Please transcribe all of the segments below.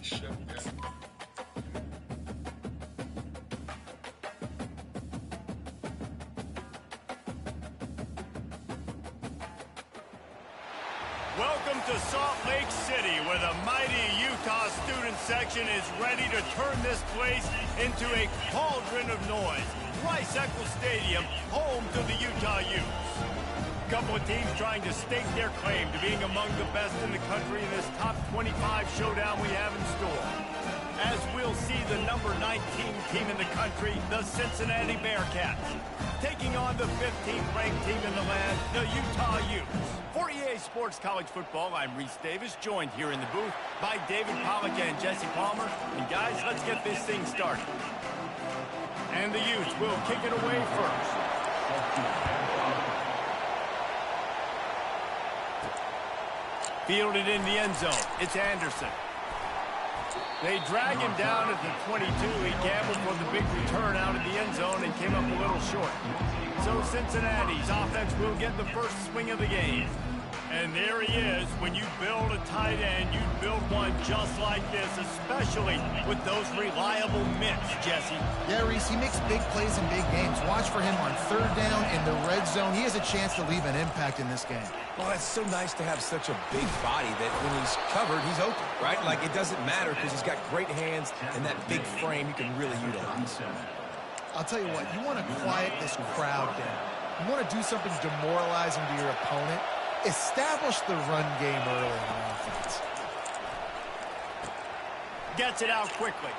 Welcome to Salt Lake City, where the mighty Utah student section is ready to turn this place into a cauldron of noise. Rice-Eccles Stadium, home to the Utah Utes. A couple of teams trying to stake their claim to being among the best in the country in this top 25 showdown we have in store. As we'll see the number 19 team in the country, the Cincinnati Bearcats, taking on the 15th ranked team in the land, the Utah Utes. For EA Sports College Football, I'm Reese Davis, joined here in the booth by David Pollack and Jesse Palmer. And guys, let's get this thing started. And the Utes will kick it away first. Fielded in the end zone. It's Anderson. They drag him down at the 22. He gambled for the big return out of the end zone and came up a little short. So Cincinnati's offense will get the first swing of the game. And there he is. When you build a tight end, you build one just like this, especially with those reliable mitts, Jesse. Yeah, Reese, he makes big plays in big games. Watch for him on third down in the red zone. He has a chance to leave an impact in this game. Well, it's so nice to have such a big body that when he's covered, he's open, right? Like, it doesn't matter because he's got great hands and that big frame you can really utilize. I'll tell you what, you want to quiet this crowd down. You want to do something demoralizing to your opponent. Establish the run game early on offense. Gets it out quickly.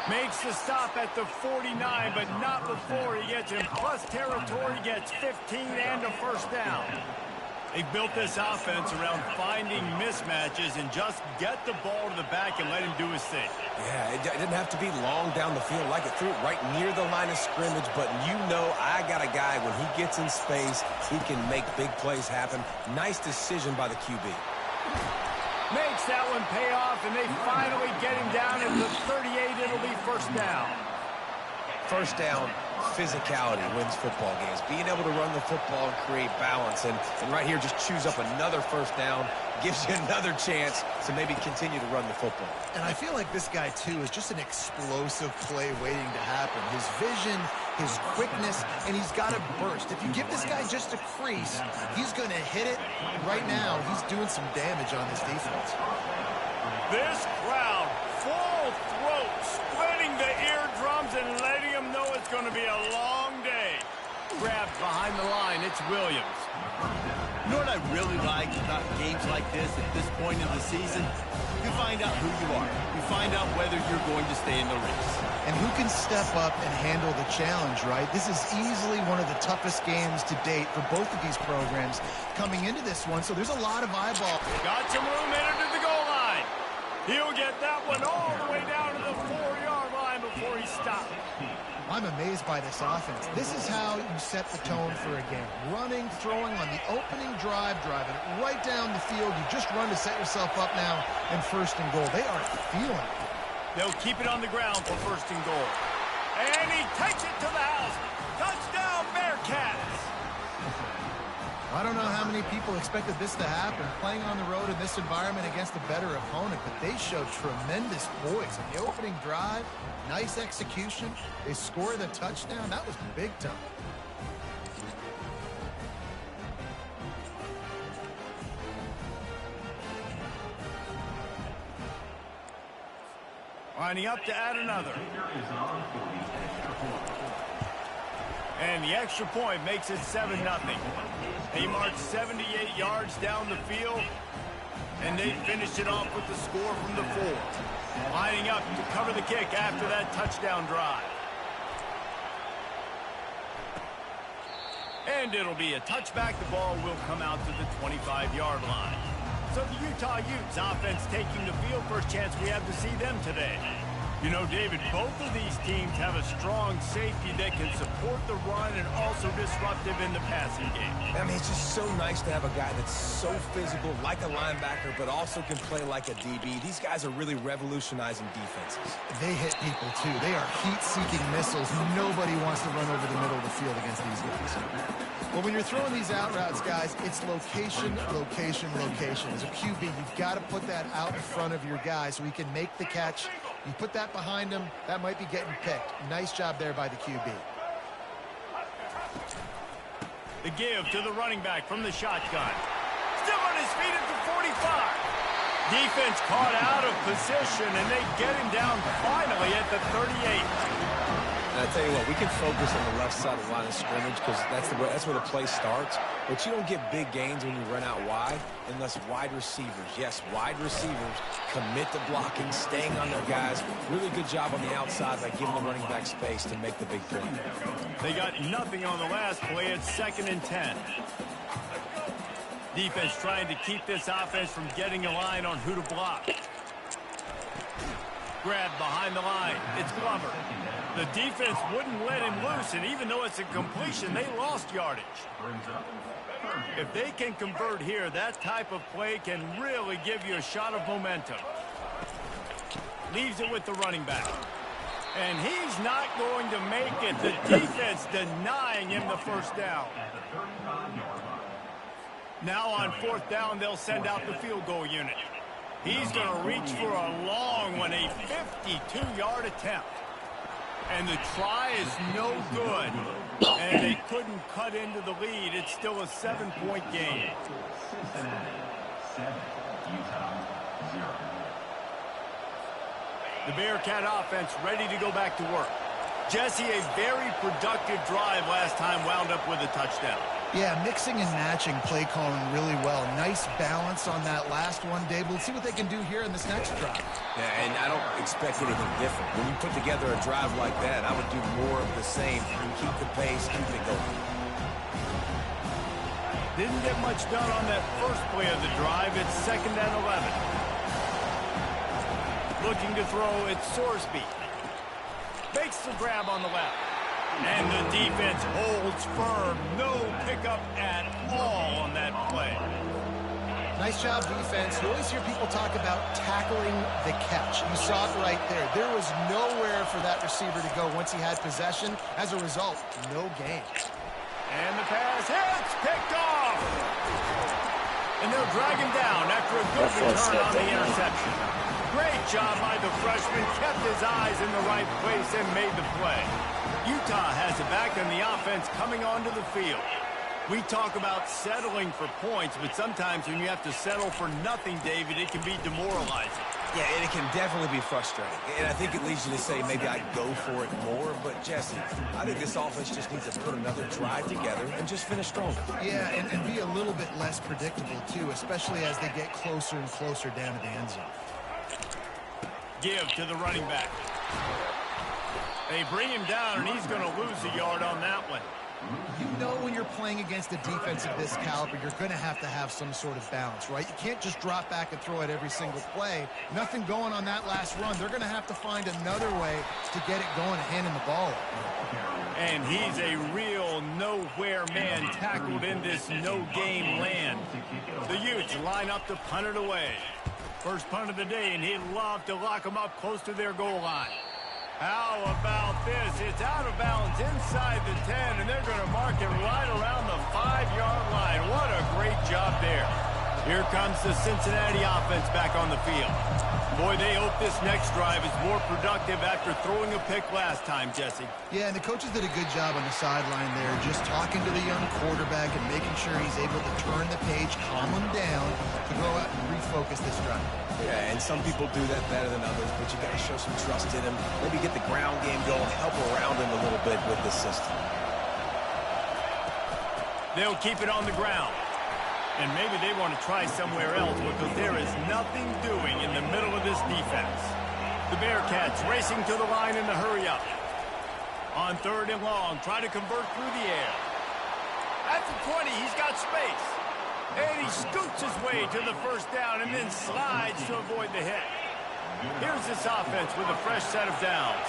Makes the stop at the 49, but not before he gets in plus territory, gets 15 and a first down. They built this offense around finding mismatches and just get the ball to the back and let him do his thing. Yeah, it didn't have to be long down the field. Like, it threw it right near the line of scrimmage, but you know I got a guy, when he gets in space, he can make big plays happen. Nice decision by the QB. Makes that one pay off, and they finally get him down at the 38. It'll be first down. First down, physicality wins football games. Being able to run the football and create balance. And right here, just choose up another first down, gives you another chance to maybe continue to run the football. And I feel like this guy, too, is just an explosive play waiting to happen. His vision, his quickness, and he's got a burst. If you give this guy just a crease, he's going to hit it. Right now, he's doing some damage on this defense. This crowd, full throat, splitting the eardrums and letting them know it's going to be a long day. Grabbed behind the line, it's Williams. You know what I really like about games like this at this point in the season? You find out who you are. You find out whether you're going to stay in the race. And who can step up and handle the challenge, right? This is easily one of the toughest games to date for both of these programs coming into this one, so there's a lot of eyeball. Got some room in to the goal line. He'll get that one all the way down to the 4-yard line before he stops. I'm amazed by this offense. This is how you set the tone for a game. Running, throwing on the opening drive, driving it right down the field. You just run to set yourself up now in first and goal. They are feeling it. They'll keep it on the ground for first and goal. And he takes it to the house. Touchdown, Bearcats! I don't know how many people expected this to happen, playing on the road in this environment against a better opponent, but they showed tremendous poise. In the opening drive, nice execution. They score the touchdown. That was big time. Lining up to add another. And the extra point makes it 7-0. They marched 78 yards down the field, and they finished it off with the score from the 4. Lining up to cover the kick after that touchdown drive. And it'll be a touchback. The ball will come out to the 25-yard line. So the Utah Utes offense taking the field. First chance we have to see them today. You know, David, both of these teams have a strong safety that can support the run and also disruptive in the passing game. I mean, it's just so nice to have a guy that's so physical, like a linebacker, but also can play like a DB. These guys are really revolutionizing defenses. They hit people, too. They are heat-seeking missiles. Nobody wants to run over the middle of the field against these guys. Well, when you're throwing these out routes, guys, it's location, location, location. As a QB, you've got to put that out in front of your guy so he can make the catch. You put that behind him, that might be getting picked. Nice job there by the QB. The give to the running back from the shotgun. Still on his feet at the 45. Defense caught out of position, and they get him down finally at the 38. And I tell you what, we can focus on the left side of the line of scrimmage because that's where the play starts. But you don't get big gains when you run out wide unless wide receivers, yes, wide receivers, commit to blocking, staying on their guys. Really good job on the outside by giving the running back space to make the big play. They got nothing on the last play. It's 2nd and 10. Defense trying to keep this offense from getting a line on who to block. Grab behind the line. It's Glover. The defense wouldn't let him loose, and even though it's a completion, they lost yardage. If they can convert here, that type of play can really give you a shot of momentum. Leaves it with the running back. And he's not going to make it. The defense denying him the first down. Now on 4th down, they'll send out the field goal unit. He's going to reach for a long one, a 52-yard attempt. And the try is no good. And they couldn't cut into the lead. It's still a 7-point game. The Bearcat offense ready to go back to work. Jesse, a very productive drive last time, wound up with a touchdown. Yeah, mixing and matching play calling really well. Nice balance on that last one, Dave. We'll see what they can do here in this next drive. Yeah, and I don't expect anything different. When you put together a drive like that, I would do more of the same. Keep the pace, keep it going. Didn't get much done on that first play of the drive. It's 2nd and 11. Looking to throw, it's Sorsby. Makes the grab on the left. And the defense holds firm. No pickup at all on that play. Nice job, defense. You always hear people talk about tackling the catch. You saw it right there. There was nowhere for that receiver to go once he had possession. As a result, no gain. And the pass hits, picked off. And they'll drag him down after a good return on the interception. Great job by the freshman. Kept his eyes in the right place and made the play. Utah has it back in the offense coming onto the field. We talk about settling for points, but sometimes when you have to settle for nothing, David, it can be demoralizing. Yeah, and it can definitely be frustrating. And I think it leads you to say maybe I'd go for it more. But, Jesse, I think this offense just needs to put another drive together and just finish strong. Yeah, and be a little bit less predictable, too, especially as they get closer and closer down to the end zone. Give to the running back. They bring him down, and he's going to lose a yard on that one. You know when you're playing against a defense of this caliber, you're going to have some sort of balance, right? You can't just drop back and throw it every single play. Nothing going on that last run. They're going to have to find another way to get it going and handing the ball. And he's a real nowhere man tackled in this no-game land. The Utes line up to punt it away. First punt of the day, and he'd love to lock them up close to their goal line. How about this? It's out of bounds inside the 10, and they're going to mark it right around the 5-yard line. What a great job there. Here comes the Cincinnati offense back on the field. Boy, they hope this next drive is more productive after throwing a pick last time, Jesse. Yeah, and the coaches did a good job on the sideline there, just talking to the young quarterback and making sure he's able to turn the page, calm him down, to go out and refocus this drive. Yeah, and some people do that better than others, but you got to show some trust in him. Maybe get the ground game going, help around him a little bit with the system. They'll keep it on the ground. And maybe they want to try somewhere else because there is nothing doing in the middle of this defense. The Bearcats racing to the line in the hurry-up. On 3rd and long, try to convert through the air. At the 20, he's got space. And he scoots his way to the first down and then slides to avoid the hit. Here's this offense with a fresh set of downs.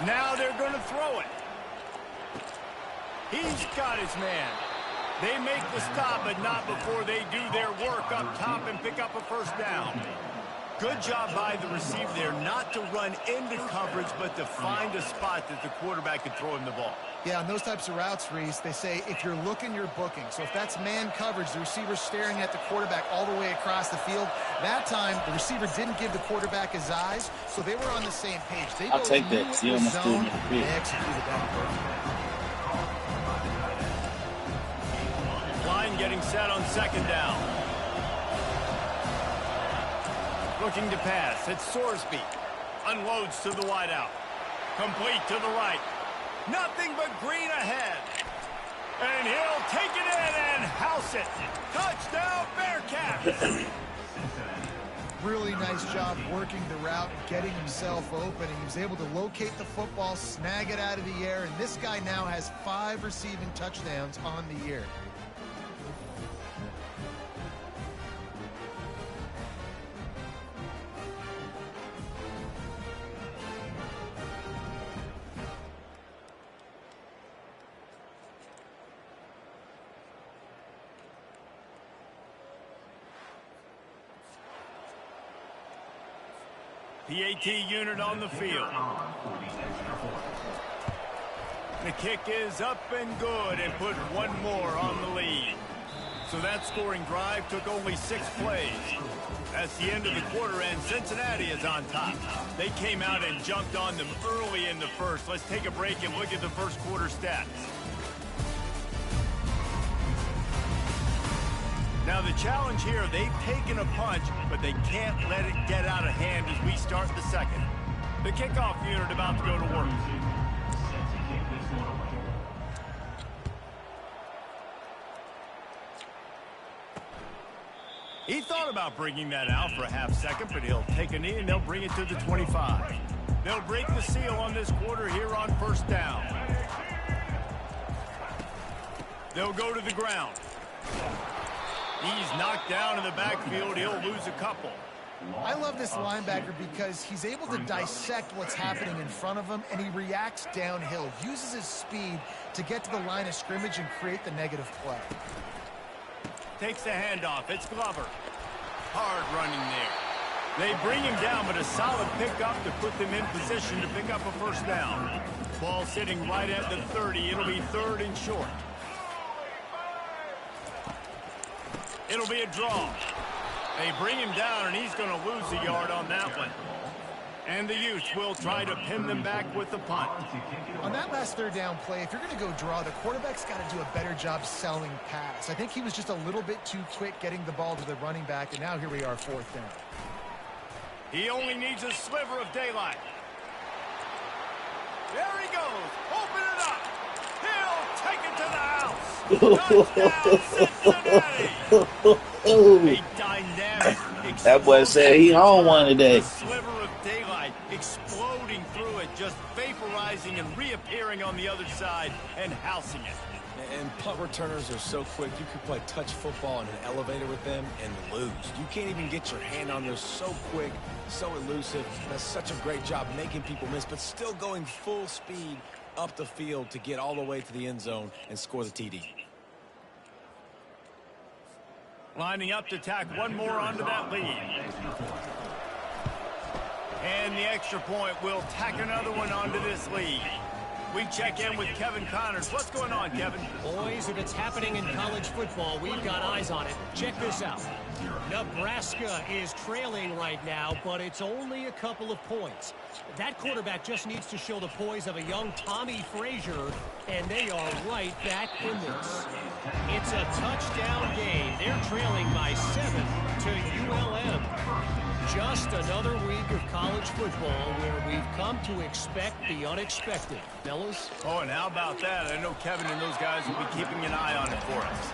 Now they're going to throw it. He's got his man. They make the stop, but not before they do their work up top and pick up a first down. Good job by the receiver there not to run into coverage, but to find a spot that the quarterback could throw him the ball. Yeah, on those types of routes, Reese, they say if you're looking, you're booking. So if that's man coverage, the receiver's staring at the quarterback all the way across the field. That time, the receiver didn't give the quarterback his eyes, so they were on the same page. I'll take that. See on the zone. They executed that perfectly. Line getting set on second down. Looking to pass. It's Sorsby. Unloads to the wideout. Complete to the right. Nothing but green ahead. And he'll take it in and house it. Touchdown, Bearcats. Really nice job working the route, getting himself open. He was able to locate the football, snag it out of the air, and this guy now has 5 receiving touchdowns on the year. PAT unit on the field. The kick is up and good and put one more on the lead. So that scoring drive took only 6 plays. That's the end of the quarter, and Cincinnati is on top. They came out and jumped on them early in the first. Let's take a break and look at the first quarter stats. Now the challenge here, they've taken a punch, but they can't let it get out of hand as we start the second. The kickoff unit about to go to work. He thought about bringing that out for a half second, but he'll take a knee and they'll bring it to the 25. They'll break the seal on this quarter here on first down. They'll go to the ground. He's knocked down in the backfield. He'll lose a couple. I love this linebacker because he's able to dissect what's happening in front of him, and he reacts downhill, uses his speed to get to the line of scrimmage and create the negative play. Takes the handoff. It's Glover. Hard running there. They bring him down, but a solid pickup to put them in position to pick up a first down. Ball sitting right at the 30. It'll be 3rd and short. It'll be a draw. They bring him down, and he's going to lose a yard on that one. And the Utes will try to pin them back with the punt. On that last 3rd down play, if you're going to go draw, the quarterback's got to do a better job selling pass. I think he was just a little bit too quick getting the ball to the running back, and now here we are, 4th down. He only needs a sliver of daylight. There he goes. Open it up. He'll take it to the house. Touchdown, Cincinnati. A dynamic, that boy said he on one today. Sliver of daylight exploding through it, just vaporizing and reappearing on the other side and housing it. And punt returners are so quick, you could play touch football in an elevator with them and lose. You can't even get your hand on them. So quick, so elusive. Does such a great job making people miss, but still going full speed up the field to get all the way to the end zone and score the TD. Lining up to tack one more onto that lead. And the extra point will tack another one onto this lead. We check in with Kevin Connors. What's going on, Kevin? Boys, if it's happening in college football, we've got eyes on it. Check this out. Nebraska is trailing right now, but it's only a couple of points. That quarterback just needs to show the poise of a young Tommy Frazier, and they are right back in this. It's a touchdown game. They're trailing by 7 to ULM. Just another week of college football where we've come to expect the unexpected. Fellas? Oh, and how about that? I know Kevin and those guys will be keeping an eye on it for us.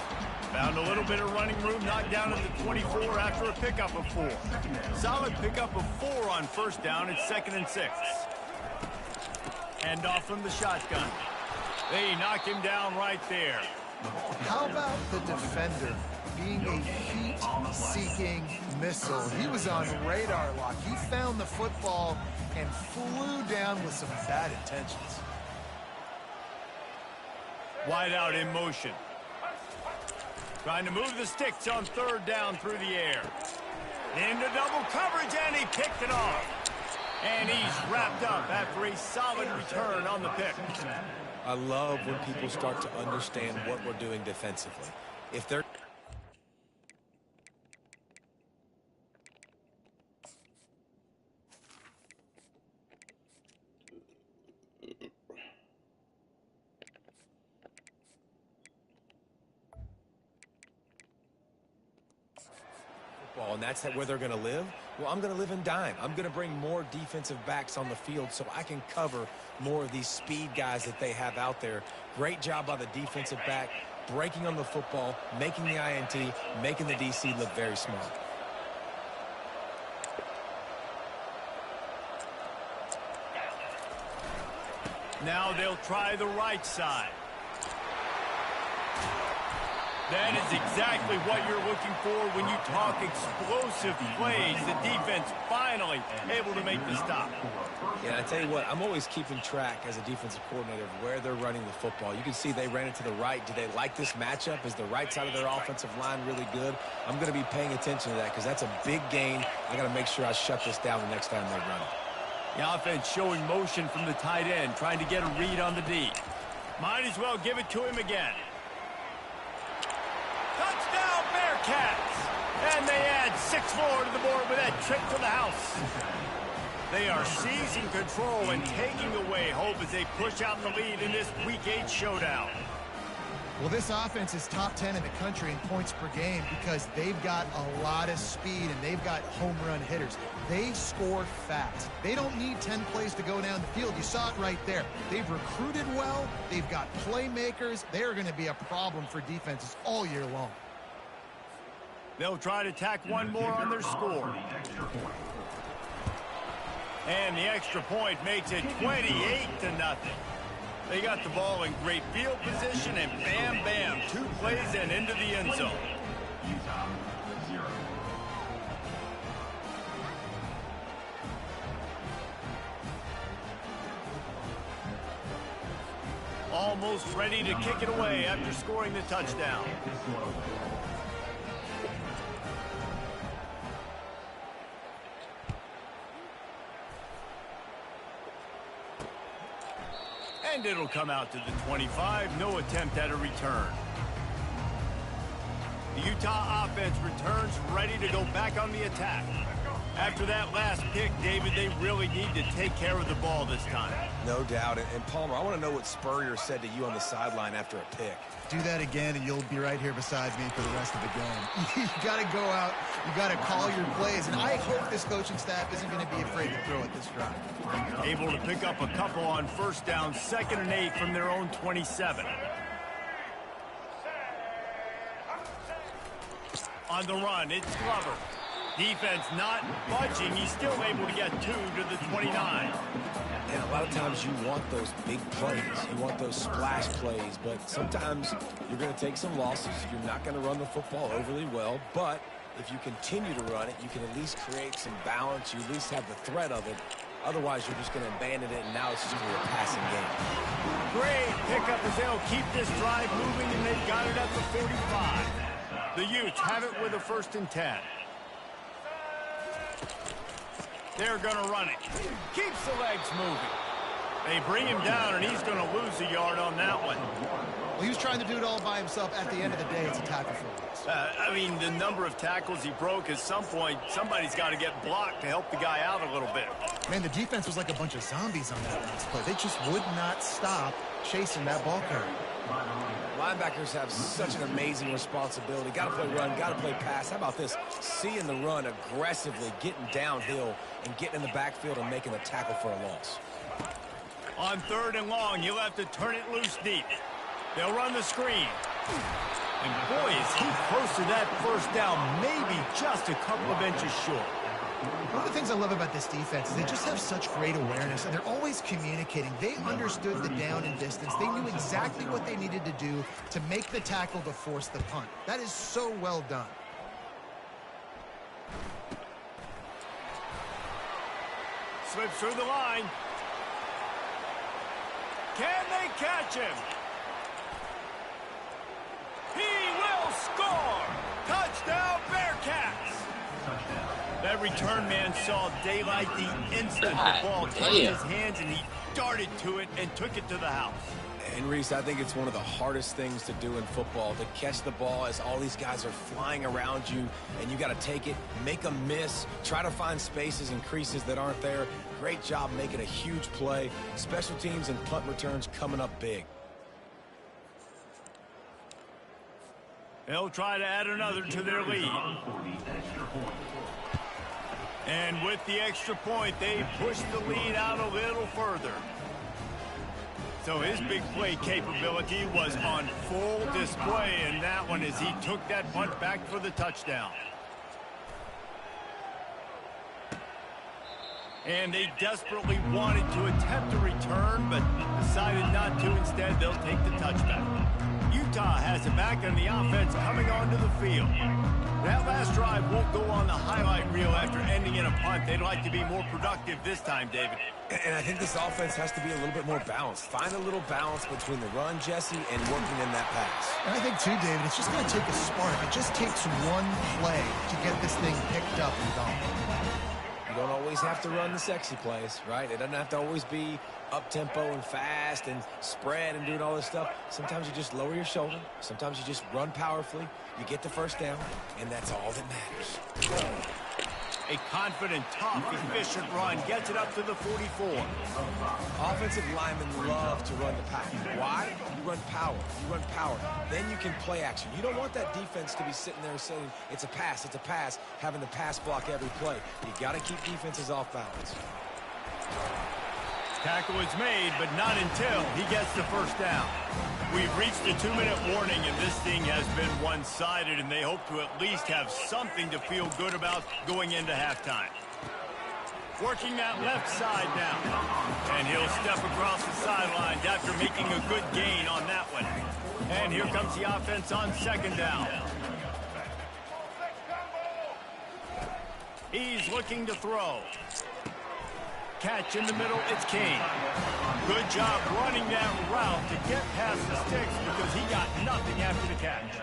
Found a little bit of running room, knocked down at the 24 after a pickup of 4. Solid pickup of 4 on first down. It's 2nd and 6. Hand off from the shotgun. They knock him down right there. How about the defender being a heat-seeking missile? He was on radar lock. He found the football and flew down with some bad intentions. Wide out in motion. Trying to move the sticks on 3rd down through the air. Into double coverage, and he picked it off. And he's wrapped up after a solid return on the pick. I love when people start to understand what we're doing defensively. If they're and that's where they're going to live, well, I'm going to live in dime. I'm going to bring more defensive backs on the field so I can cover more of these speed guys that they have out there. Great job by the defensive back, breaking on the football, making the INT, making the DC look very smart. Now they'll try the right side. That is exactly what you're looking for when you talk explosive plays. The defense finally able to make the stop. Yeah, I tell you what, I'm always keeping track as a defensive coordinator of where they're running the football. You can see they ran it to the right. Do they like this matchup? Is the right side of their offensive line really good? I'm going to be paying attention to that because that's a big gain. I got to make sure I shut this down the next time they run it. The offense showing motion from the tight end, trying to get a read on the D. Might as well give it to him again. Touchdown, Bearcats! And they add 6 more to the board with that trip to the house. They are seizing control and taking away hope as they push out the lead in this Week 8 showdown. Well, this offense is top 10 in the country in points per game because they've got a lot of speed and they've got home run hitters. They score fast. They don't need 10 plays to go down the field. You saw it right there. They've recruited well. They've got playmakers. They're going to be a problem for defenses all year long. They'll try to tack one more on their score. And the extra point makes it 28-0. They got the ball in great field position, and bam, bam, 2 plays and into the end zone. Almost ready to kick it away after scoring the touchdown. And it'll come out to the 25. No attempt at a return. The Utah offense returns ready to go back on the attack. After that last pick, David, they really need to take care of the ball this time. No doubt. And Palmer, I want to know what Spurrier said to you on the sideline after a pick. Do that again, and you'll be right here beside me for the rest of the game. You got to go out. You got to call your plays, and I hope this coaching staff isn't going to be afraid to throw it this drive. Able to pick up a couple on first down, 2nd and 8 from their own 27. On the run, it's Glover. Defense not budging. He's still able to get 2 to the 29. And a lot of times you want those big plays. You want those splash plays. But sometimes you're going to take some losses. You're not going to run the football overly well. But if you continue to run it, you can at least create some balance. You at least have the threat of it. Otherwise, you're just going to abandon it, and now it's just going to be a passing game. Great pickup as they'll keep this drive moving, and they've got it at the 45. The Utes have it with a 1st and 10. They're going to run it. Keeps the legs moving. They bring him down, and he's going to lose a yard on that one. Well, he was trying to do it all by himself. At the end of the day, it's a tackle for loss. I mean, the number of tackles he broke, at some point, somebody's got to get blocked to help the guy out a little bit. Man, the defense was like a bunch of zombies on that last play. They just would not stop chasing that ball carrier. Linebackers have such an amazing responsibility. Got to play run, got to play pass. How about this? Seeing the run aggressively, getting downhill, and getting in the backfield and making the tackle for a loss. On 3rd and long, you'll have to turn it loose deep. They'll run the screen. And boy, is he close to that 1st down, maybe just a couple of inches short. One of the things I love about this defense is they just have such great awareness, and they're always communicating. They understood the down and distance. They knew exactly what they needed to do to make the tackle to force the punt. That is so well done. Slips through the line. Can they catch him? He will score! Touchdown, Bearcats! That return man saw daylight the instant the ball touched his hands, and he darted to it and took it to the house. And Reese, I think it's one of the hardest things to do in football, to catch the ball as all these guys are flying around you, and you got to take it, make a miss, try to find spaces and creases that aren't there. Great job making a huge play. Special teams and punt returns coming up big. They'll try to add another to their lead. And with the extra point, they push the lead out a little further. So his big play capability was on full display in that one as he took that punt back for the touchdown. And they desperately wanted to attempt a return, but decided not to. Instead, they'll take the touchback. Utah has it back, and the offense coming onto the field. That last drive won't go on the highlight reel after ending in a punt. They'd like to be more productive this time, David. And I think this offense has to be a little bit more balanced. Find a little balance between the run, Jesse, and working in that pass. And I think, too, David, it's just going to take a spark. It just takes one play to get this thing picked up and going. You don't always have to run the sexy plays, right? It doesn't have to always be up-tempo and fast and spread and doing all this stuff. Sometimes you just lower your shoulder. Sometimes you just run powerfully. You get the first down, and that's all that matters. A confident, tough, efficient run gets it up to the 44. Offensive linemen love to run the pass. Why? You run power. You run power. Then you can play action. You don't want that defense to be sitting there saying, it's a pass, having the pass block every play. You got to keep defenses off balance. Tackle is made, but not until he gets the first down. We've reached a 2-minute warning, and this thing has been one-sided, and they hope to at least have something to feel good about going into halftime. Working that left side now. And he'll step across the sidelines after making a good gain on that one. And here comes the offense on second down. He's looking to throw. Catch in the middle, it's King. Good job running that route to get past the sticks because he got nothing after the catch.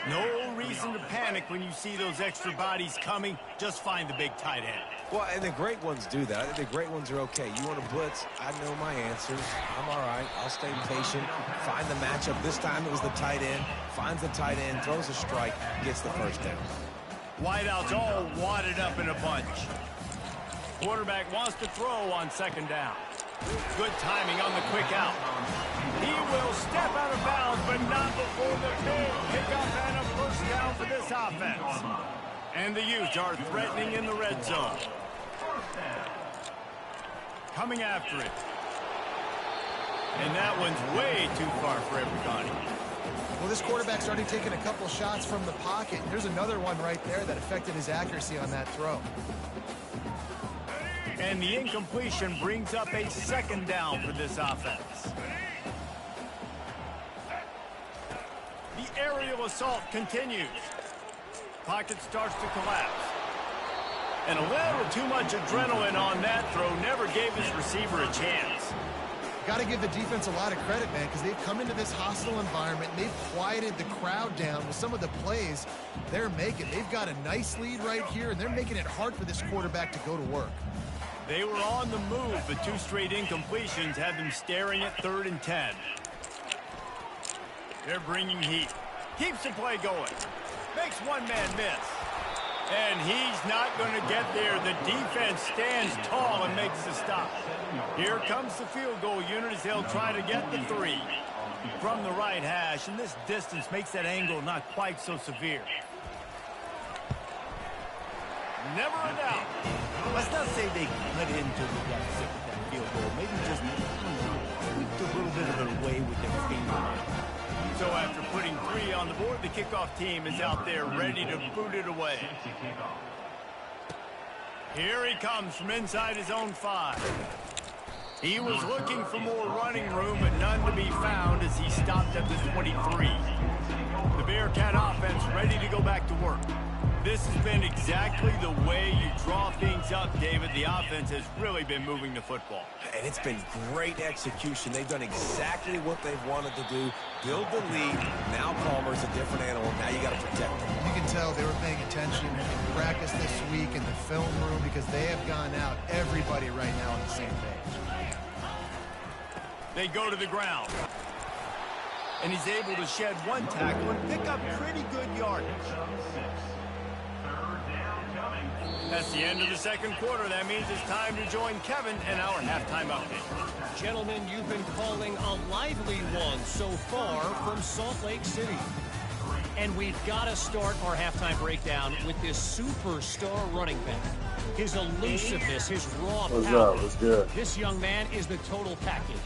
No reason to panic when you see those extra bodies coming. Just find the big tight end. Well, and the great ones do that. I think the great ones are okay. You want to blitz? I know my answers. I'm all right. I'll stay patient. Find the matchup. This time it was the tight end. Finds the tight end, throws a strike, gets the first down. Wideouts all wadded up in a bunch. Quarterback wants to throw on second down. Good timing on the quick out. He will step out of bounds, but not before the big pickup and a first down for this offense. And the Utes are threatening in the red zone. Coming after it. And that one's way too far for everybody. Well, this quarterback's already taken a couple shots from the pocket. There's another one right there that affected his accuracy on that throw. And the incompletion brings up a second down for this offense. The aerial assault continues. Pocket starts to collapse. And a little too much adrenaline on that throw never gave his receiver a chance. Got to give the defense a lot of credit, man, because they've come into this hostile environment. And they've quieted the crowd down with some of the plays they're making. They've got a nice lead right here, and they're making it hard for this quarterback to go to work. They were on the move, but two straight incompletions had them staring at 3rd and 10. They're bringing heat. Keeps the play going. Makes one man miss. And he's not going to get there. The defense stands tall and makes the stop. Here comes the field goal unit as they'll try to get the 3. From the right hash, and this distance makes that angle not quite so severe. Never a doubt. Let's not say they cut into the deficit with that field goal. Maybe just tweaked a little bit of it away with their finger. So after putting 3 on the board, the kickoff team is out there ready to boot it away. Here he comes from inside his own 5. He was looking for more running room, but none to be found as he stopped at the 23. The Bearcat offense ready to go back to work. This has been exactly the way you draw things up, David. The offense has really been moving the football. And it's been great execution. They've done exactly what they've wanted to do. Build the lead. Now Palmer's a different animal. Now you got to protect him. You can tell they were paying attention. practice this week in the film room because they have gone out, everybody right now on the same page. They go to the ground. And he's able to shed one tackle and pick up pretty good yardage. That's the end of the second quarter. That means it's time to join Kevin and our halftime update. Gentlemen, you've been calling a lively one so far from Salt Lake City. And we've got to start our halftime breakdown with this superstar running back. His elusiveness, his raw power. What's good? This young man is the total package.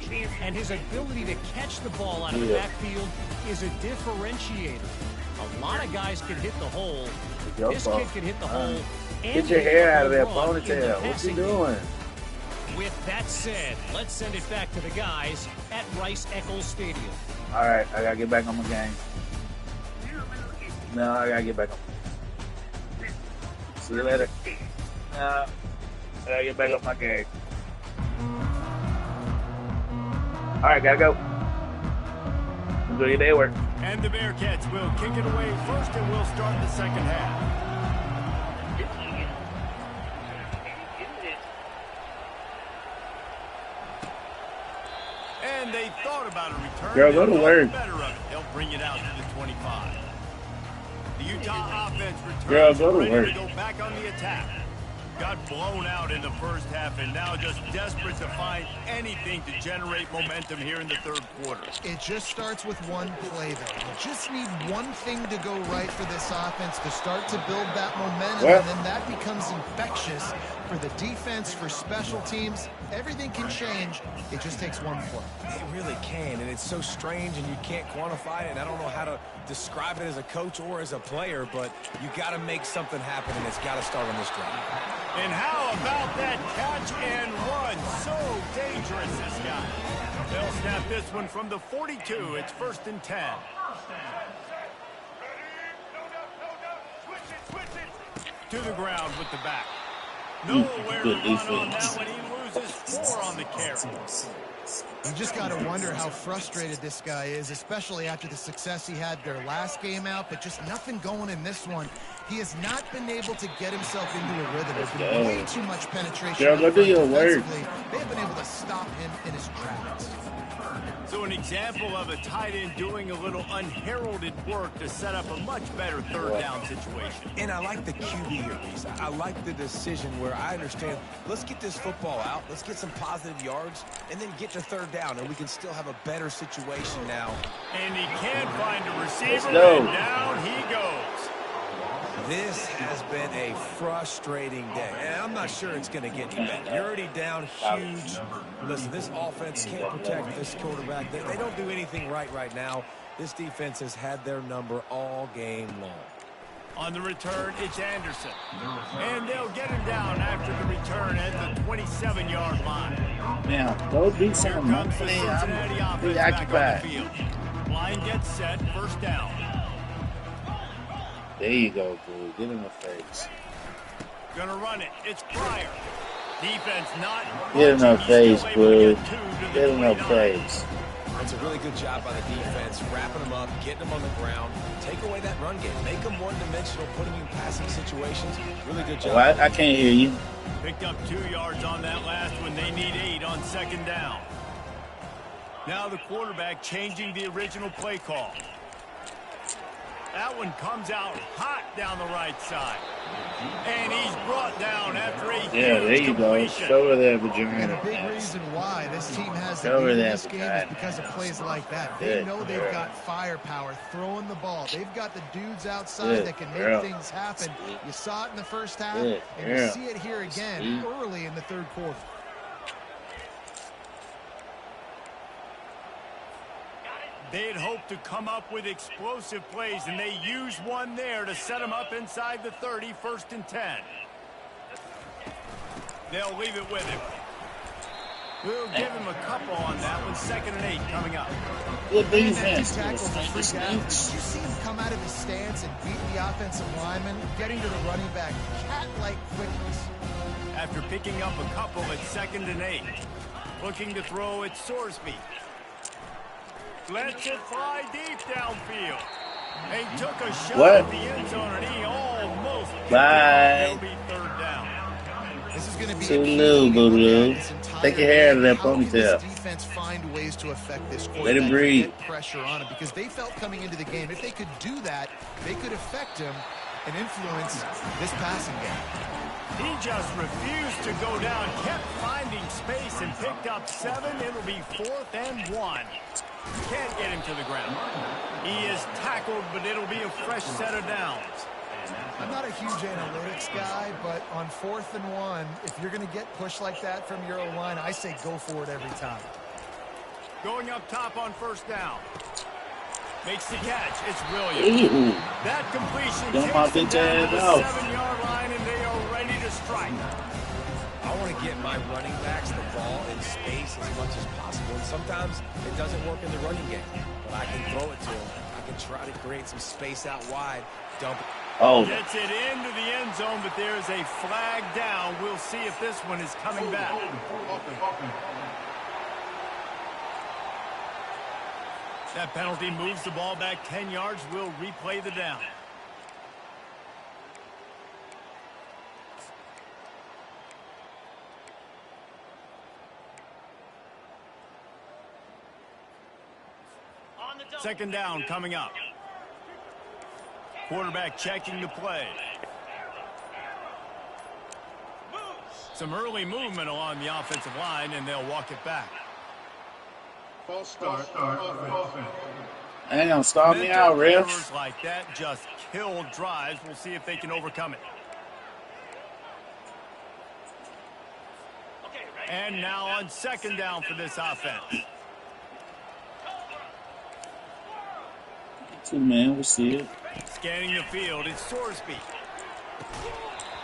And his ability to catch the ball out of the backfield is a differentiator. A lot of guys can hit the hole. This kid can hit the hole. Get your hair out of that ponytail. What you doing? With that said, let's send it back to the guys at Rice-Eccles Stadium. All right, I got to get back on my game. No, I got to get back on. See you later. No, I got to get back on my game. All right, got to go. Enjoy your day at work. And the Bearcats will kick it away first, and we'll start the second half. And they thought about a return. Girl, go to work. Better of it. They'll bring it out to the 25. The Utah offense returns. Girl, go to ready work. to go back on the attack. Got blown out in the first half and now just desperate to find anything to generate momentum here in the third quarter. It just starts with one play, though. You just need one thing to go right for this offense to start to build that momentum, and then that becomes infectious for the defense, for special teams. Everything can change. It just takes one play. It really can, and it's so strange, and you can't quantify it, and I don't know how to describe it as a coach or as a player, but you got to make something happen, and it's got to start on this drive. And how about that catch and run? So dangerous, this guy. They'll snap this one from the 42. It's 1st and 10. To the ground with the back. Nowhere to run on that one. He loses 4 on the carry. You just got to wonder how frustrated this guy is, especially after the success he had their last game out, but just nothing going in this one. He has not been able to get himself into a rhythm. There's been way too much penetration. Girl, go do your work. They have been able to stop him in his tracks. So an example of a tight end doing a little unheralded work to set up a much better third down situation. And I like the QB here, Reese. I like the decision where I understand, let's get this football out, let's get some positive yards, and then get to third down, and we can still have a better situation now. And he can't find a receiver, go. and down he goes. This has been a frustrating day, and I'm not sure it's going to get any better. You're already down huge. Listen, this offense can't protect this quarterback. They don't do anything right now. This defense has had their number all game long. On the return, it's Anderson. And they'll get him down after the return at the 27-yard line. Now, go do Here something. comes the Cincinnati offense back on the field. Line gets set, 1st down. There you go, dude. Get in the face. Gonna run it. It's Pryor. Defense not. Get in the face, bro. Get in the 29. face. That's a really good job by the defense, wrapping them up, getting them on the ground, take away that run game, make them one-dimensional, put them in passing situations. Really good job. Oh, I can't hear you. Picked up 2 yards on that last one. They need 8 on 2nd down. Now the quarterback changing the original play call. That one comes out hot down the right side. And he's brought down after a There you go. Show her that And vagina. a big reason why this team has Show the her lead in that this game is vagina. because of plays like that. They Good know they've girl. got firepower throwing the ball. They've got the dudes outside Good that can girl. make things happen. You saw it in the first half, Good and you girl. see it here again See? early in the third quarter. They had hoped to come up with explosive plays, and they used one there to set them up inside the 30, 1st and 10. They'll leave it with him. We'll give him a couple on that one. 2nd and 8 coming up. Good And that defense. tackle's a freak athlete. Did you see him come out of his stance and beat the offensive lineman, getting to the running back, cat-like quickness? After picking up a couple at 2nd and 8. Looking to throw at Sorsby. Lets it fly deep downfield. He took a shot What? at the end zone, and he almost Bye. It'll be third down. This is going to be Too a key little, thing to look boo-boo. at this entire Take your hair out of game. that How can this ponytail. defense find ways to affect this Let quarterback him and breathe. get pressure on him? Because they felt coming into the game, if they could do that, they could affect him and influence this passing game. He just refused to go down, kept finding space, and picked up 7. It'll be 4th and 1. Can't get him to the ground. He is tackled, but it'll be a fresh set of downs. I'm not a huge analytics guy, but on 4th and 1, if you're going to get pushed like that from your O-line, I say go for it every time. Going up top on 1st down. Makes the catch. It's brilliant. Ooh. That completion Dump my takes them bitch down to ass the out. 7-yard line, and they are ready to strike. I want to get my running backs the ball in space as much as possible. And sometimes it doesn't work in the running game, but I can throw it to them. I can try to create some space out wide, dump it. Oh, Gets it into the end zone, but there is a flag down. We'll see if this one is coming back. That penalty moves the ball back 10 yards. We'll replay the down. Second down coming up. Quarterback checking the play. Some early movement along the offensive line, and they'll walk it back. False start. ain't gonna stop me Mental out, ref. errors like that just kill drives. We'll see if they can overcome it. And now on second down for this offense. Two man, we'll see it. Scanning the field, it's Sorsby.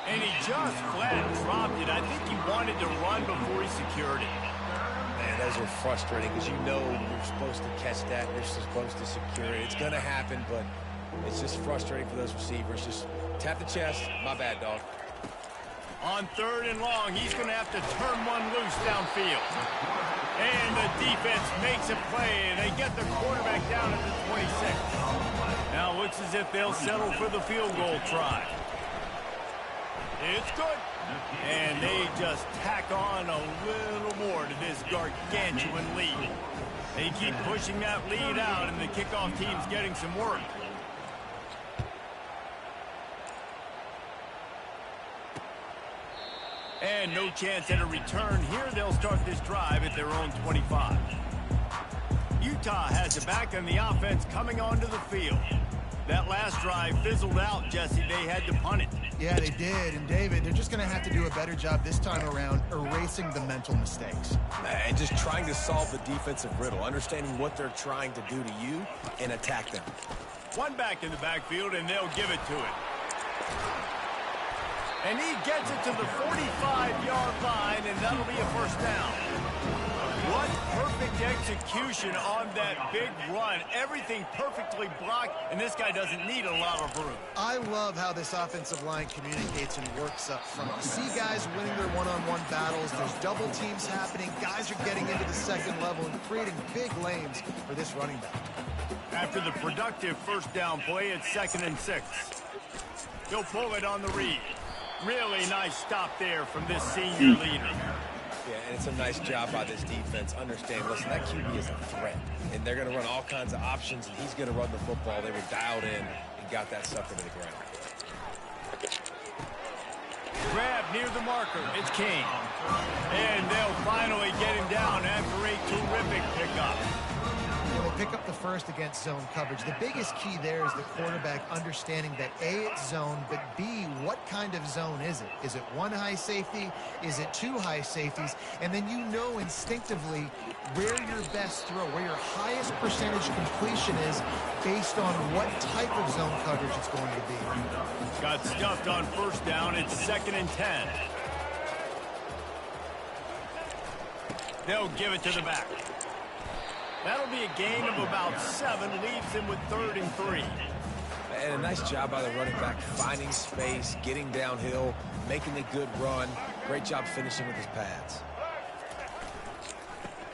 And he just flat dropped it. I think he wanted to run before he secured it. Man, those are frustrating because you know you're supposed to catch that. You're supposed to secure it. It's going to happen, but it's just frustrating for those receivers. Just tap the chest. My bad, dog. On 3rd and long, he's going to have to turn one loose downfield. And the defense makes a play, and they get the quarterback down at the 26. Now looks as if they'll settle for the field goal try. It's good. And they just tack on a little more to this gargantuan lead. They keep pushing that lead out, and the kickoff team's getting some work. And no chance at a return here. They'll start this drive at their own 25. Utah has it back, and the offense coming onto the field. That last drive fizzled out, Jesse. They had to punt it. Yeah, they did. And, David, they're just going to have to do a better job this time around erasing the mental mistakes. And just trying to solve the defensive riddle, understanding what they're trying to do to you and attack them. One back in the backfield, and they'll give it to him. And he gets it to the 45-yard line, and that'll be a first down. What perfect execution on that big run. Everything perfectly blocked, and this guy doesn't need a lot of room. I love how this offensive line communicates and works up front. You see guys winning their one-on-one battles. There's double teams happening. Guys are getting into the second level and creating big lanes for this running back. After the productive first down play, it's 2nd and 6. He'll pull it on the read. Really nice stop there from this senior leader. Yeah, and it's a nice job by this defense. Understand, listen, that QB is a threat, and they're going to run all kinds of options, and he's going to run the football. They were dialed in and got that sucker to the ground. Grab near the marker. It's King. And they'll finally get him down after a terrific pickup. They pick up the first against zone coverage. The biggest key there is the quarterback understanding that A, it's zone, but B, what kind of zone is it? Is it one high safety? Is it two high safeties? And then you know instinctively where your best throw, where your highest percentage completion is based on what type of zone coverage it's going to be. Got stuffed on first down. It's 2nd and 10. They'll give it to the back. That'll be a gain of about 7, leaves him with 3rd and 3. And a nice job by the running back, finding space, getting downhill, making a good run. Great job finishing with his pads.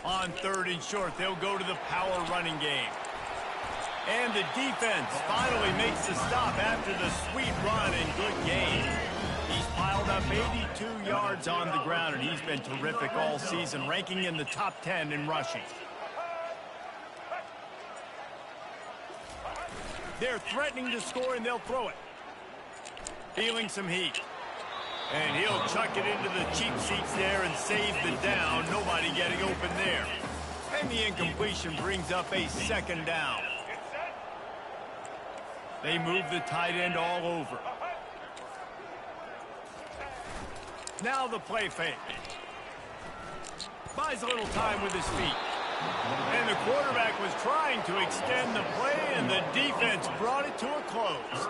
On 3rd and short, they'll go to the power running game. And the defense finally makes the stop after the sweet run and good gain. He's piled up 82 yards on the ground, and he's been terrific all season, ranking in the top 10 in rushing. They're threatening to score, and they'll throw it. Feeling some heat. And he'll chuck it into the cheap seats there and save the down. Nobody getting open there. And the incompletion brings up a second down. They move the tight end all over. Now the play fake. Buys a little time with his feet. And the quarterback was trying to extend the play, and the defense brought it to a close.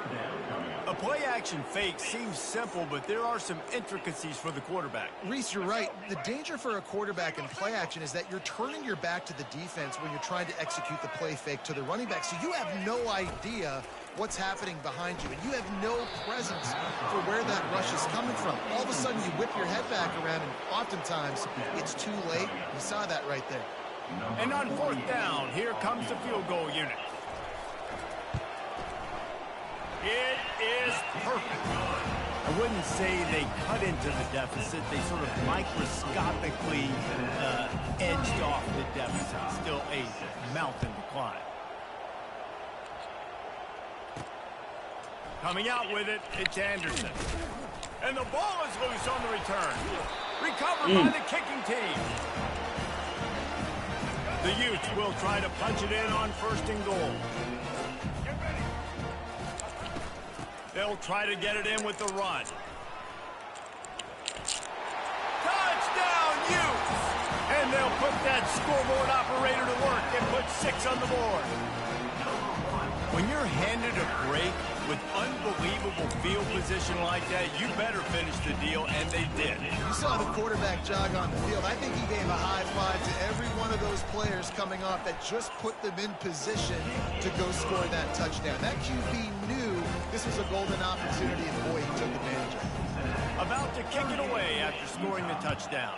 A play-action fake seems simple, but there are some intricacies for the quarterback. Reese, you're right. The danger for a quarterback in play action is that you're turning your back to the defense when you're trying to execute the play fake to the running back. So you have no idea what's happening behind you, and you have no presence for where that rush is coming from. All of a sudden, you whip your head back around, and oftentimes it's too late. You saw that right there. And on fourth down, here comes the field goal unit. It is perfect. I wouldn't say they cut into the deficit. They sort of microscopically edged off the deficit. Still a mountain to climb. Coming out with it, it's Anderson. And the ball is loose on the return. Recovered by the kicking team. The Utes will try to punch it in on first and goal. They'll try to get it in with the run. Touchdown, Utes! And they'll put that scoreboard operator to work and put 6 on the board. When you're handed a break with unbelievable field position like that, you better finish the deal, and they did. You saw the quarterback jog on the field. I think he gave a high five to every one of those players coming off that just put them in position to go score that touchdown. That QB knew this was a golden opportunity, and boy, he took advantage of it. About to kick it away after scoring the touchdown.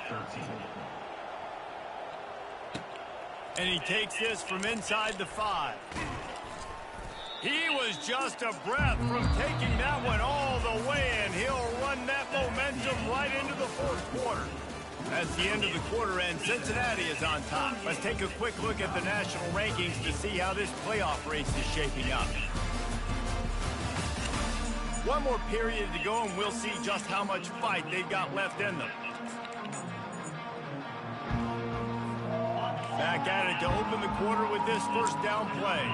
And he takes this from inside the 5. He was just a breath from taking that one all the way, and he'll run that momentum right into the fourth quarter. That's the end of the quarter, and Cincinnati is on top. Let's take a quick look at the national rankings to see how this playoff race is shaping up. One more period to go, and we'll see just how much fight they've got left in them. Back at it to open the quarter with this first down play.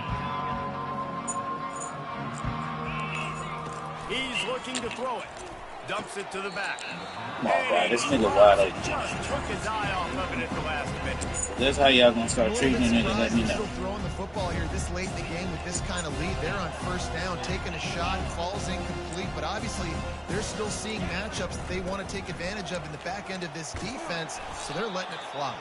He's looking to throw it. Dumps it to the back. Come on, bro. This nigga wide open. Just took his eye off of it at the last minute. That's how y'all gonna start treating a nigga, let me know. Still throwing the football here this late in the game with this kind of lead. They're on first down, taking a shot, falls incomplete, but obviously they're still seeing matchups that they want to take advantage of in the back end of this defense, so they're letting it fly.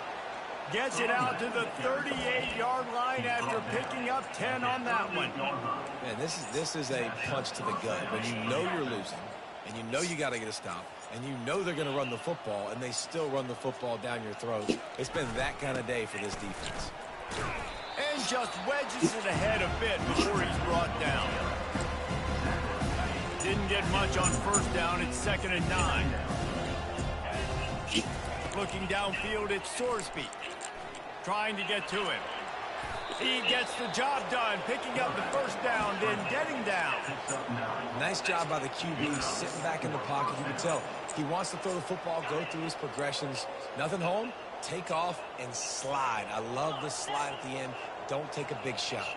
Gets it out to the 38-yard line after picking up 10 on that one. Man, this is a punch to the gut. When you know you're losing, and you know you got to get a stop, and you know they're going to run the football, and they still run the football down your throat. It's been that kind of day for this defense. And just wedges it ahead a bit before he's brought down. Didn't get much on first down. It's 2nd and 9. Looking downfield, it's Sorsby. Trying to get to him. He gets the job done, picking up the first down, then getting down. Nice job by the QB, sitting back in the pocket. You can tell he wants to throw the football, go through his progressions. Nothing home, take off, and slide. I love the slide at the end. Don't take a big shot.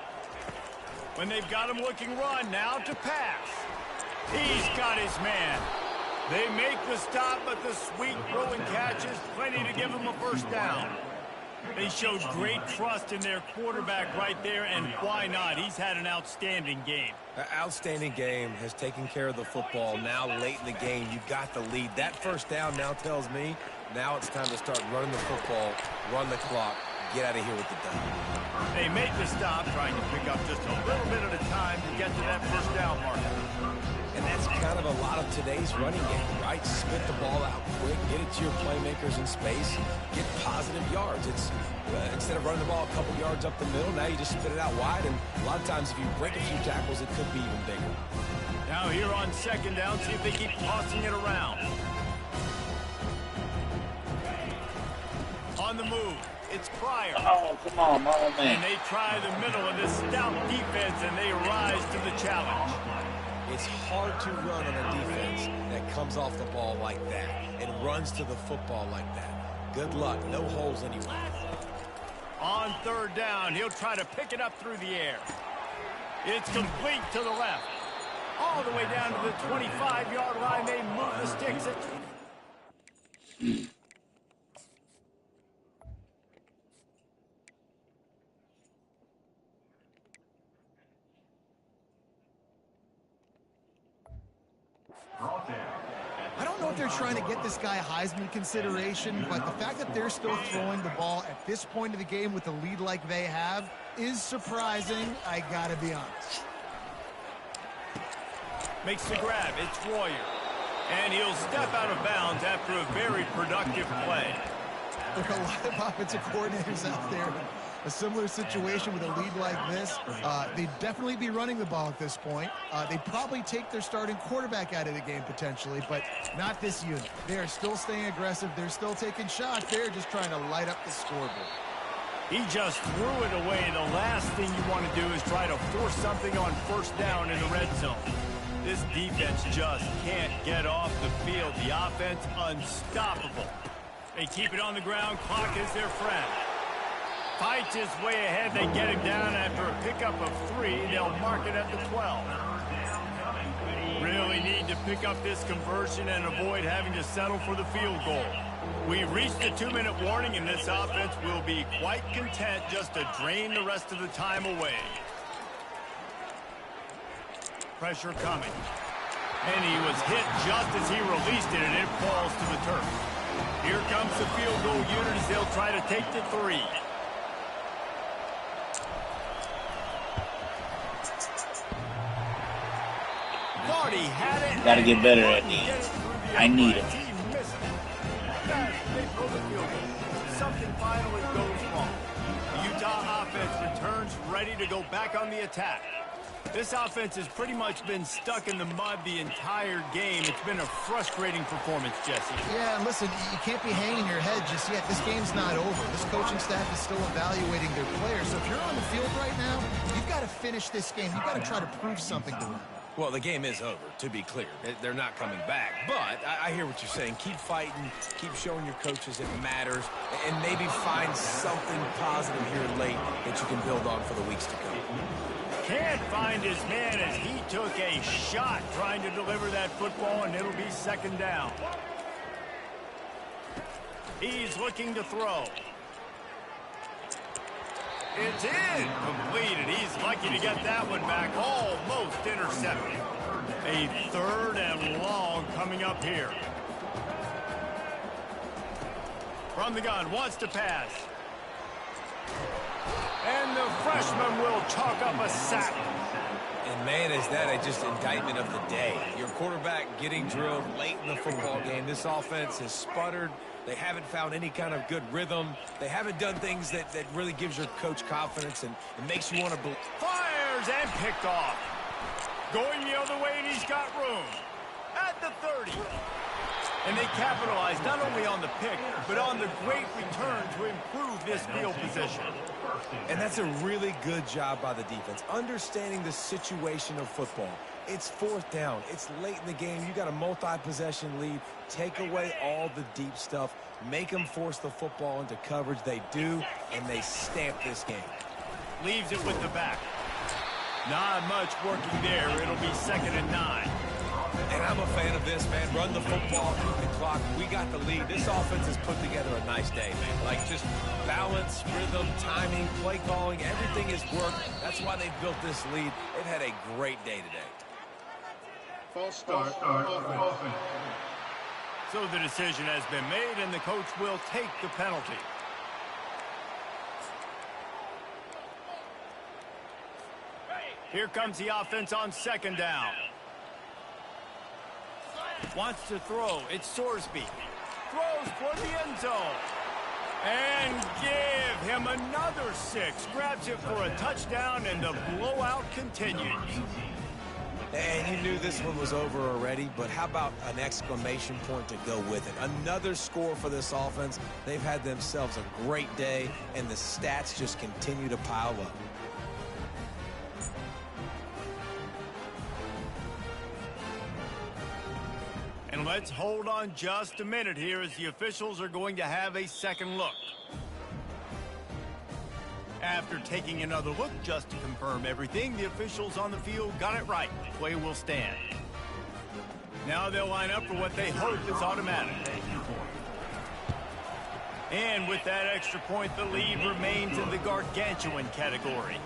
When they've got him looking run, now to pass. He's got his man. They make the stop, but the sweet throw and catch is plenty to give him a first down. They showed great trust in their quarterback right there, and why not? He's had an outstanding game. An outstanding game, has taken care of the football. Now late in the game, you got the lead. That first down now tells me now it's time to start running the football, run the clock, get out of here with the dub. They make the stop, trying to pick up just a little bit at a time to get to that first down marker. And that's kind of a lot of today's running game, right? Spit the ball out quick, get it to your playmakers in space, get positive yards. It's instead of running the ball a couple yards up the middle, now you just spit it out wide, and a lot of times if you break a few tackles, it could be even bigger. Now here on second down, see if they keep tossing it around. On the move, it's Pryor. Oh, come on, my old man. And they try the middle of this stout defense, and they rise to the challenge. It's hard to run on a defense that comes off the ball like that and runs to the football like that. Good luck. No holes anywhere. On third down, he'll try to pick it up through the air. It's complete to the left. All the way down to the 25-yard line. They move the sticks. I don't know if they're trying to get this guy Heisman consideration, but the fact that they're still throwing the ball at this point of the game with a lead like they have is surprising, I gotta be honest. Makes the grab. It's Warrior. And he'll step out of bounds after a very productive play. Look, a lot of offensive coordinators out there, a similar situation with a lead like this, they'd definitely be running the ball at this point. They'd probably take their starting quarterback out of the game potentially, but not this unit. They are still staying aggressive. They're still taking shots. They're just trying to light up the scoreboard. He just threw it away. The last thing you want to do is try to force something on first down in the red zone. This defense just can't get off the field. The offense unstoppable. They keep it on the ground. Clock is their friend. Fights his way ahead. They get him down after a pickup of 3. They'll mark it at the 12. Really need to pick up this conversion and avoid having to settle for the field goal. We've reached the 2-minute warning, and this offense will be quite content just to drain the rest of the time away. Pressure coming. And he was hit just as he released it, and it falls to the turf. Here comes the field goal unit as they'll try to take the 3. Vardy had it. Gotta get better at these. I need it. They pull the field goal. Something finally goes wrong. The Utah offense returns ready to go back on the attack. This offense has pretty much been stuck in the mud the entire game. It's been a frustrating performance, Jesse. Yeah, and listen, you can't be hanging your head just yet. This game's not over. This coaching staff is still evaluating their players. So if you're on the field right now, you've got to finish this game. You've got to try to prove something to them. Well, the game is over, to be clear. They're not coming back. But I hear what you're saying. Keep fighting. Keep showing your coaches it matters. And maybe find something positive here late that you can build on for the weeks to come. Can't find his man as he took a shot trying to deliver that football, and it'll be second down. He's looking to throw. It's in. Completed. He's lucky to get that one back. Almost intercepted. A 3rd and long coming up here. From the gun, wants to pass. And the freshman will chalk up a sack. And, man, is that just indictment of the day. Your quarterback getting drilled late in the football game. This offense has sputtered. They haven't found any kind of good rhythm. They haven't done things that really gives your coach confidence and makes you want to believe. Fires and picked off. Going the other way, and he's got room. At the 30. And they capitalize not only on the pick, but on the great return to improve this field position. And that's a really good job by the defense, understanding the situation of football. It's 4th down. It's late in the game. You got a multi-possession lead. Take away all the deep stuff. Make them force the football into coverage. They do, and they stamp this game. Leaves it with the back. Not much working there. It'll be 2nd and 9. And I'm a fan of this, man. Run the football, keep the clock. We got the lead. This offense has put together a nice day, man. Like, just balance, rhythm, timing, play calling, everything has worked. That's why they built this lead. They've had a great day today. False start. Offense. So the decision has been made, and the coach will take the penalty. Here comes the offense on 2nd down. Wants to throw. It's Sorsby. Throws for the end zone. And give him another 6. Grabs it for a touchdown, and the blowout continues. And you knew this one was over already, but how about an exclamation point to go with it? Another score for this offense. They've had themselves a great day, and the stats just continue to pile up. And let's hold on just a minute here as the officials are going to have a second look. After taking another look just to confirm everything, the officials on the field got it right. Play will stand. Now they'll line up for what they hope is automatic. And with that extra point, the lead remains in the gargantuan category.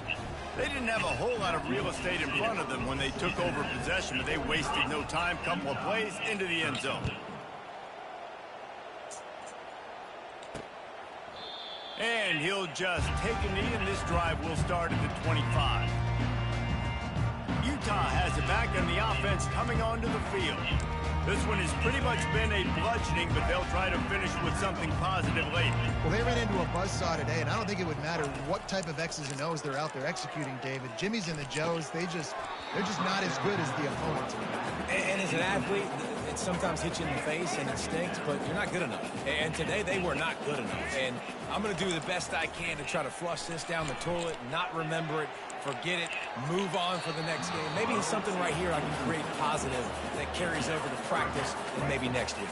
They didn't have a whole lot of real estate in front of them when they took over possession, but they wasted no time. Couple of plays into the end zone. And he'll just take a knee, and this drive will start at the 25. Utah has it back, and the offense coming onto the field. This one has pretty much been a bludgeoning, but they'll try to finish with something positive late. Well, they ran into a buzzsaw today, and I don't think it would matter what type of X's and O's they're out there executing, David. Jimmy's and the Joes, they're just not as good as the opponent. And as an athlete, it sometimes hits you in the face and it stinks, but you're not good enough. And today they were not good enough. And I'm going to do the best I can to try to flush this down the toilet, not remember it, forget it, move on for the next game. Maybe it's something right here I can create positive that carries over to practice and maybe next week.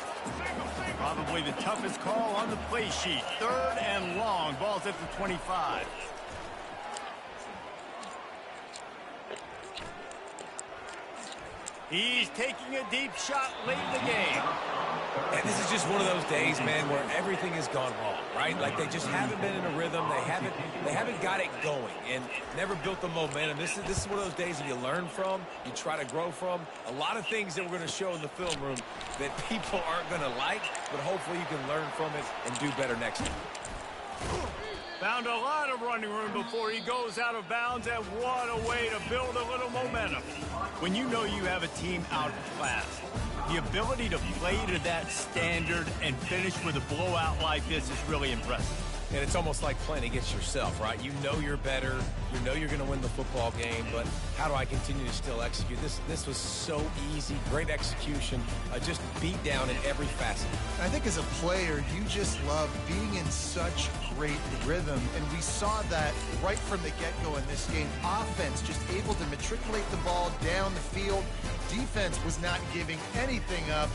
Probably the toughest call on the play sheet. 3rd and long. Ball's at the 25. He's taking a deep shot late in the game. And this is just one of those days, man, where everything has gone wrong, right? Like they just haven't been in a rhythm. They haven't got it going and never built the momentum. This is one of those days that you learn from, you try to grow from. A lot of things that we're going to show in the film room that people aren't going to like, but hopefully you can learn from it and do better next time. Found a lot of running room before he goes out of bounds, and what a way to build a little momentum. When you know you have a team out of class, the ability to play to that standard and finish with a blowout like this is really impressive. And it's almost like playing against yourself, right? You know you're better. You know you're going to win the football game, but how do I continue to still execute? This was so easy. Great execution. Just beat down in every facet. I think as a player, you just love being in such great rhythm, and we saw that right from the get-go in this game. Offense just able to matriculate the ball down the field. Defense was not giving anything up.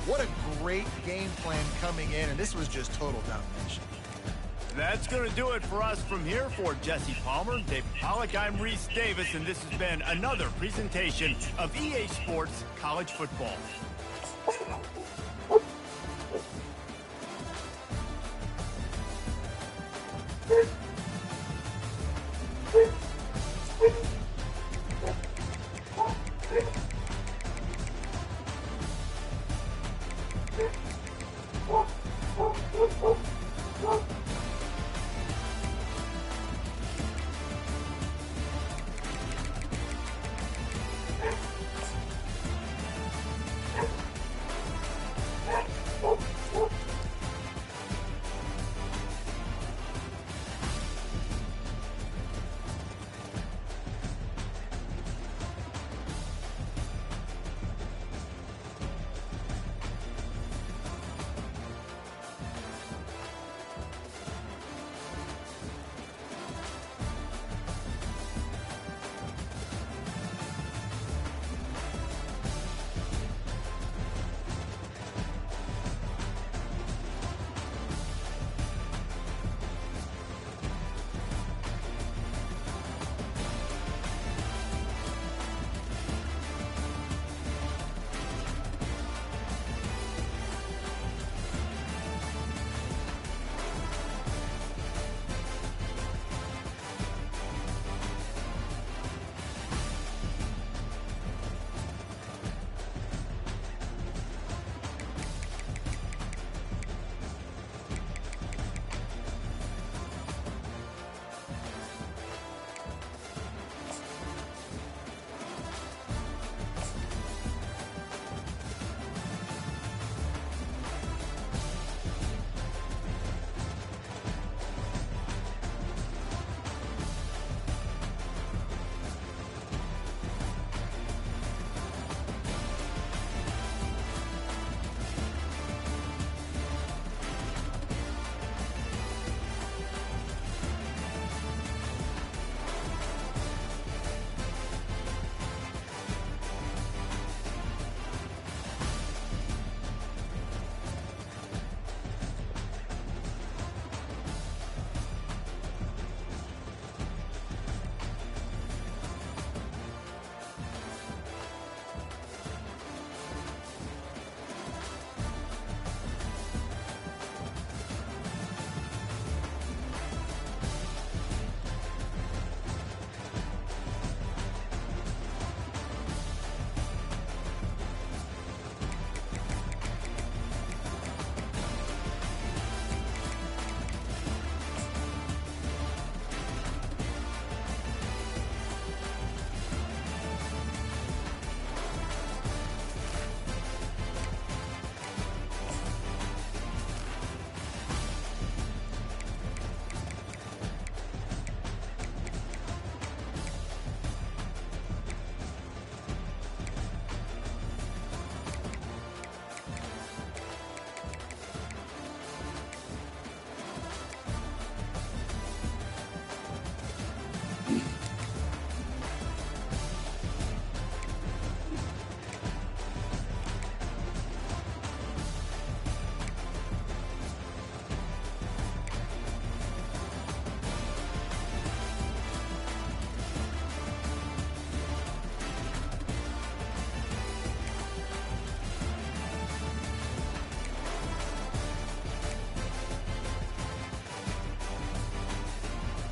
What a great game plan coming in, and this was just total domination. That's going to do it for us from here. For Jesse Palmer, David Pollack, I'm Reese Davis, and this has been another presentation of EA Sports College Football.